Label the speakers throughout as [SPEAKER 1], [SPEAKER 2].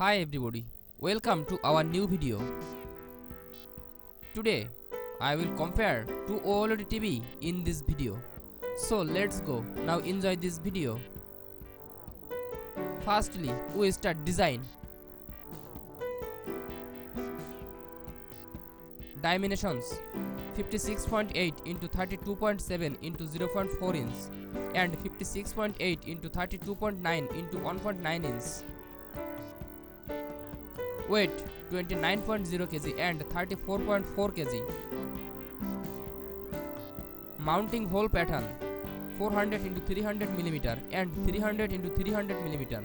[SPEAKER 1] Hi everybody, welcome to our new video. Today I will compare two OLED TV in this video. So let's go, now enjoy this video. Firstly, we start design. Dimensions 56.8 into 32.7 into 0.4 inch and 56.8 into 32.9 into 1.9 inch. Weight 29.0 kg and 34.4 kg. Mounting hole pattern 400 into 300 mm and 300 into 300 mm.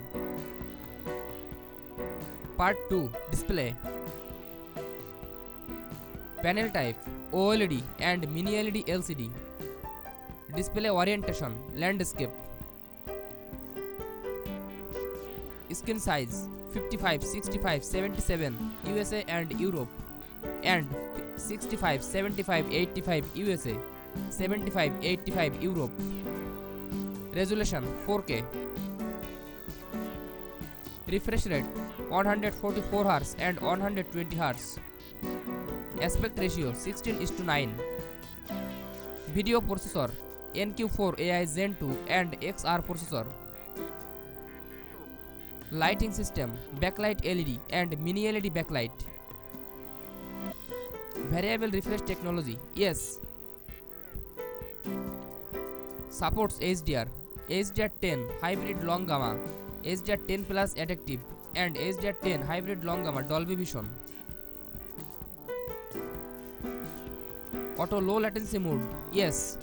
[SPEAKER 1] Part 2 Display. Panel type OLED and miniLED LCD. Display orientation landscape. Screen size 55, 65, 77 USA and Europe and 65, 75, 85 USA, 75, 85 Europe. Resolution 4K. Refresh rate 144 Hz and 120 Hz. Aspect ratio 16:9. Video processor NQ4 AI Zen 2 and XR processor. Lighting system backlight LED and mini-LED backlight. Variable refresh technology yes. Supports HDR, HDR10 hybrid long gamma, HDR10 plus adaptive and HDR10 hybrid long gamma Dolby Vision. Auto low latency mode yes.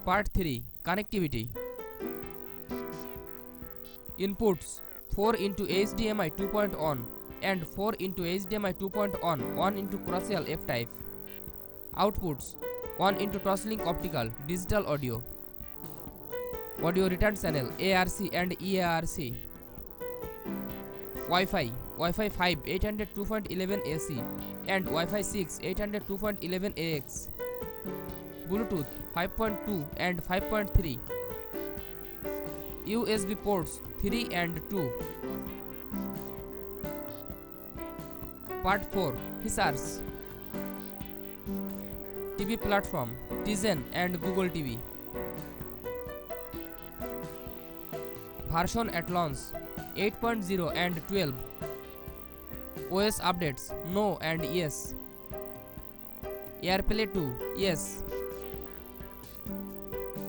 [SPEAKER 1] Part 3 Connectivity. Inputs 4 into HDMI 2.1 and 4 into HDMI 2.1 1 into Crosshair F-type. Outputs 1 into Toslink optical digital audio. Audio return channel ARC and EARC. Wi-Fi 5 802.11 AC and Wi-Fi 6 802.11 AX. Bluetooth 5.2 and 5.3. USB ports 3 and 2. Part 4 Features. TV platform Tizen and Google TV. Version at launch 8.0 and 12. OS updates no and yes. AirPlay 2 yes.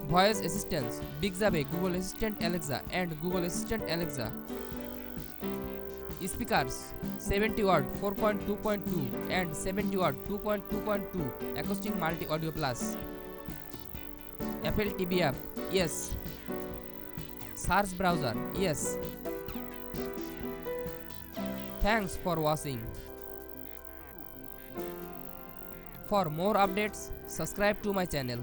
[SPEAKER 1] Voice assistants Bixby, Google Assistant Alexa and Google Assistant Alexa. Speakers 70 watt 4.2.2 and 70 watt 2.2.2 acoustic multi audio plus. Apple TV app yes. Search browser yes. Thanks for watching. For more updates subscribe to my channel.